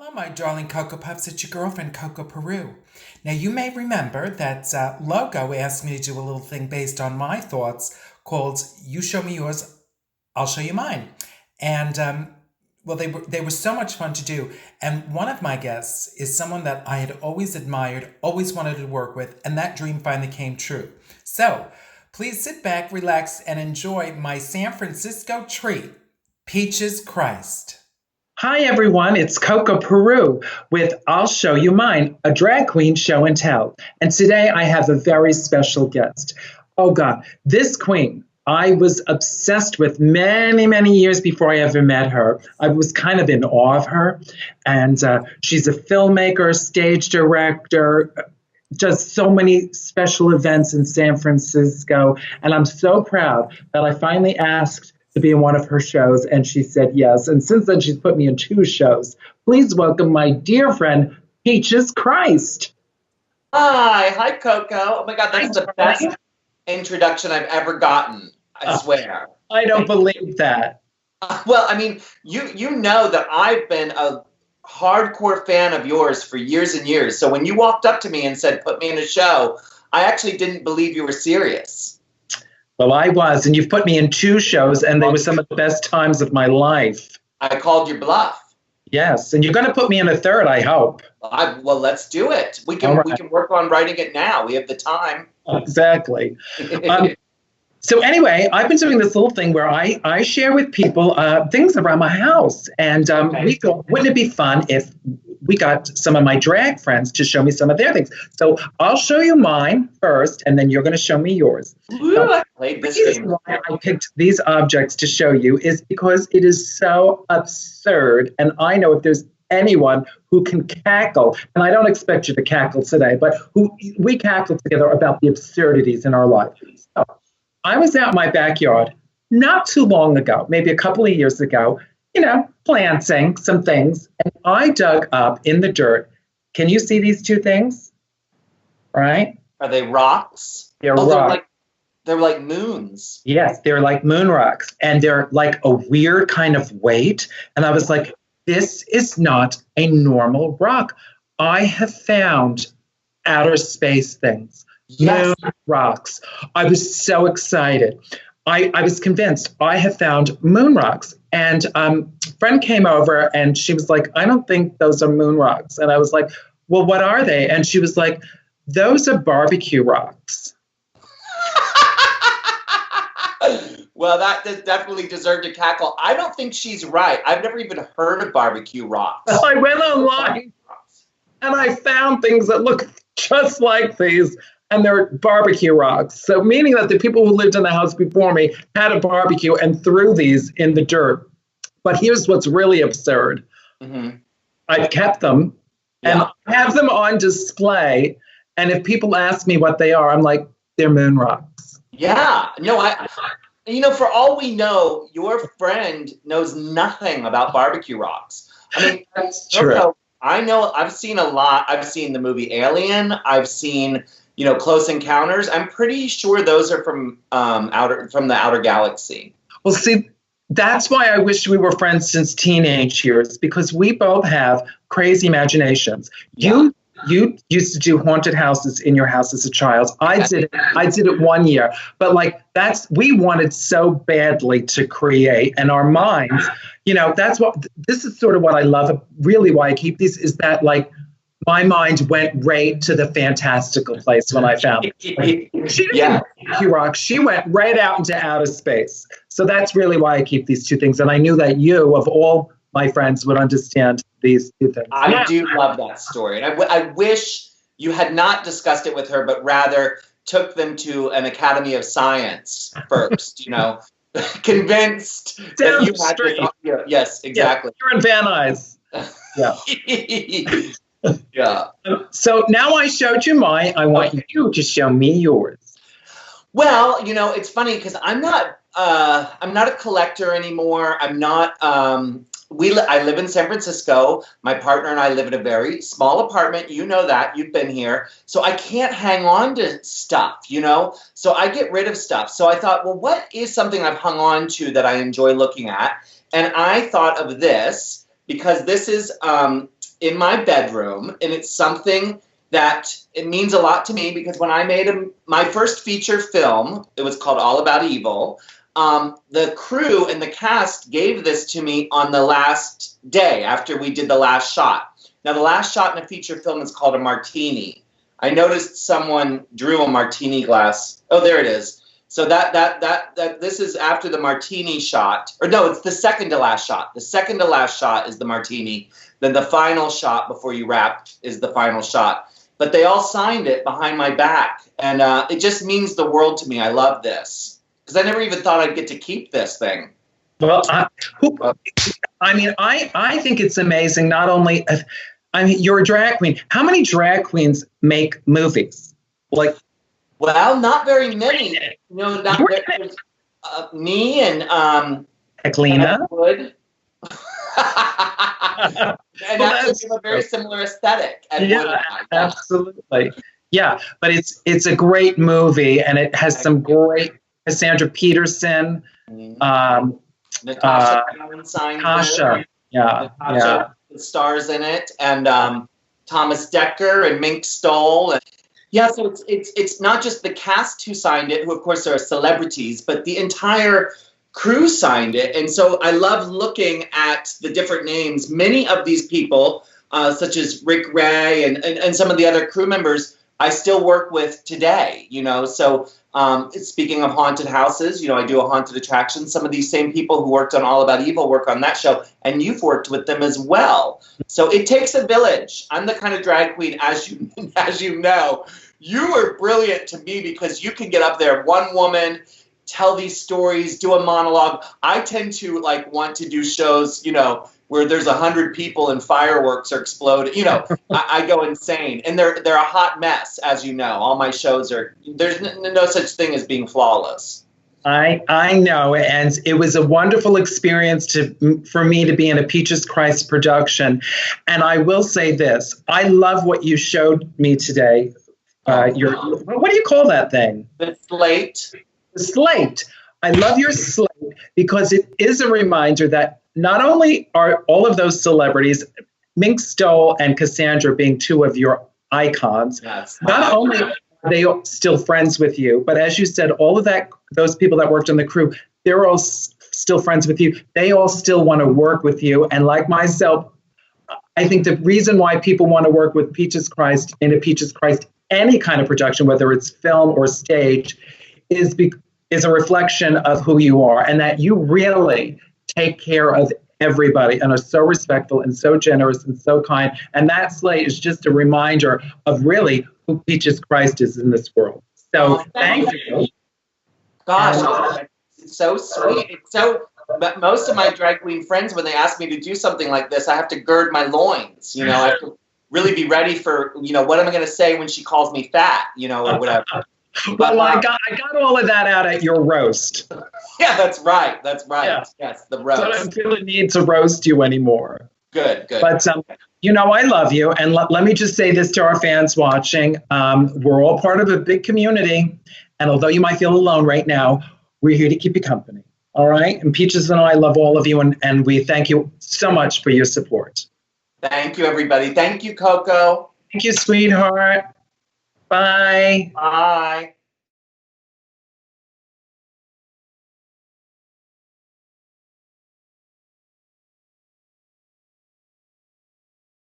Hello, my darling Coco Puffs. It's your girlfriend, Coco Peru. Now, you may remember that Logo asked me to do a little thing based on my thoughts called You Show Me Yours, I'll Show You Mine. And, well, they were so much fun to do. And one of my guests is someone that I had always admired, always wanted to work with, and that dream finally came true. So, please sit back, relax, and enjoy my San Francisco treat, Peaches Christ. Hi, everyone. It's Coco Peru with I'll Show You Mine, a drag queen show and tell. And today I have a very special guest. Oh, God, this queen I was obsessed with many, many years before I ever met her. I was kind of in awe of her. And she's a filmmaker, stage director, does so many special events in San Francisco. And I'm so proud that I finally asked to be in one of her shows, and she said yes. And since then, she's put me in 2 shows. Please welcome my dear friend, Peaches Christ. Hi, Coco. Oh my God, that's the best introduction I've ever gotten. I swear. I don't believe that. Well, I mean, you know that I've been a hardcore fan of yours for years and years. So when you walked up to me and said, "Put me in a show," I actually didn't believe you were serious. Well, I was, and you've put me in 2 shows, and they were some of the best times of my life. I called your bluff. Yes, and you're going to put me in a 3rd, I hope. Well, let's do it. We can work on writing it now. We have the time. Exactly. So anyway, I've been doing this little thing where I share with people things around my house, and we thought, wouldn't it be fun if we got some of my drag friends to show me some of their things? So I'll show you mine first, and then you're going to show me yours. I played this game. The reason why I picked these objects to show you is because it is so absurd, and I know if there's anyone who can cackle, and I don't expect you to cackle today, but we cackle together about the absurdities in our life. So I was out in my backyard not too long ago, maybe a couple of years ago, planting some things, and I dug up in the dirt. Can you see these 2 things? Right? Are they rocks? They're rocks. They're like moons. Yes, they're like moon rocks, and they're like a weird kind of weight. And I was like, this is not a normal rock. I have found outer space things, moon rocks. I was so excited. I was convinced I have found moon rocks. And a friend came over and she was like, I don't think those are moon rocks. And I was like, well, what are they? And she was like, those are barbecue rocks. Well, that definitely deserved a cackle. I don't think she's right. I've never even heard of barbecue rocks. I went online and I found things that look just like these. And they're barbecue rocks. So meaning that the people who lived in the house before me had a barbecue and threw these in the dirt. But here's what's really absurd. Mm-hmm. I've kept them and I have them on display. And if people ask me what they are, I'm like, they're moon rocks. Yeah. No, for all we know, your friend knows nothing about barbecue rocks. I mean, that's true. I know I've seen a lot. I've seen the movie Alien. I've seen Close Encounters. I'm pretty sure those are from the outer galaxy. Well, see, that's why I wish we were friends since teenage years, because we both have crazy imaginations. Yeah. You used to do haunted houses in your house as a child. I did it 1 year, but we wanted so badly to create, and our minds, this is sort of what I love. Really, why I keep these is that my mind went right to the fantastical place when I found it. She didn't rock. She went right out into outer space. So that's really why I keep these 2 things. And I knew that you, of all my friends, would understand these 2 things. I do love that story. And I wish you had not discussed it with her, but rather took them to an Academy of Science first, convinced that you had this. Yes, exactly. Yeah, you're in Van Nuys. Yeah. Yeah. So now I showed you mine. I want you to show me yours. Well, it's funny because I'm not a collector anymore. I'm not. I live in San Francisco. My partner and I live in a very small apartment. You know that. You've been here. So I can't hang on to stuff, So I get rid of stuff. So I thought, well, what is something I've hung on to that I enjoy looking at? And I thought of this because this is in my bedroom, and it's something that it means a lot to me because when I made my first feature film, it was called All About Evil. The crew and the cast gave this to me on the last day after we did the last shot. Now, the last shot in a feature film is called a martini. I noticed someone drew a martini glass. Oh, there it is. So that this is after the martini shot. Or no, it's the second to last shot. The second to last shot is the martini. Then the final shot before you wrap is the final shot. But they all signed it behind my back. And it just means the world to me. I love this. Because I never even thought I'd get to keep this thing. Well, I think it's amazing. Not only, you're a drag queen. How many drag queens make movies? Like, well, not very many. No, not very, me and Eklina Wood. And well, actually, we have a very similar aesthetic. Yeah, absolutely. Yeah, but it's a great movie, and it has some great Cassandra Peterson, Natasha signed Natasha, Natasha stars in it, and Thomas Dekker and Mink Stoll. And, yeah, so it's not just the cast who signed it, who of course are celebrities, but the entire crew signed it. And so I love looking at the different names. Many of these people, such as Rick Ray and some of the other crew members, I still work with today, you know. So speaking of haunted houses, you know, I do a haunted attraction. Some of these same people who worked on All About Evil work on that show, and you've worked with them as well. So it takes a village. I'm the kind of drag queen, as you know. You are brilliant to me because you can get up there, one woman, tell these stories, do a monologue. I tend to want to do shows, you know, where there's 100 people and fireworks are exploding. You know, I go insane, and they're a hot mess, as you know. All my shows there's no such thing as being flawless. I know, and it was a wonderful experience for me to be in a Peaches Christ production. And I will say this: I love what you showed me today. What do you call that thing? The slate. The slate. I love your slate because it is a reminder that not only are all of those celebrities, Mink Stoll and Cassandra being two of your icons, not only are they still friends with you, but as you said, all of those people that worked on the crew, they're all still friends with you. They all still want to work with you. And like myself, I think the reason why people want to work with Peaches Christ in a Peaches Christ, any kind of production, whether it's film or stage, is a reflection of who you are, and that you really take care of everybody and are so respectful and so generous and so kind. And that slate is just a reminder of really who Peaches Christ is in this world. So thank you. Gosh, it's so sweet. It's so. But most of my drag queen friends, when they ask me to do something like this, I have to gird my loins. You know, I have to really be ready for, you know, what am I going to say when she calls me fat, you know, or whatever. Well, I got all of that out at your roast. Yeah, that's right. Yeah. Yes, the roast. So I don't feel the need to roast you anymore. Good. But, you know, I love you. And let me just say this to our fans watching. We're all part of a big community. And although you might feel alone right now, we're here to keep you company. All right? And Peaches and I love all of you. And we thank you so much for your support. Thank you, everybody. Thank you, Coco. Thank you, sweetheart. Bye. Bye.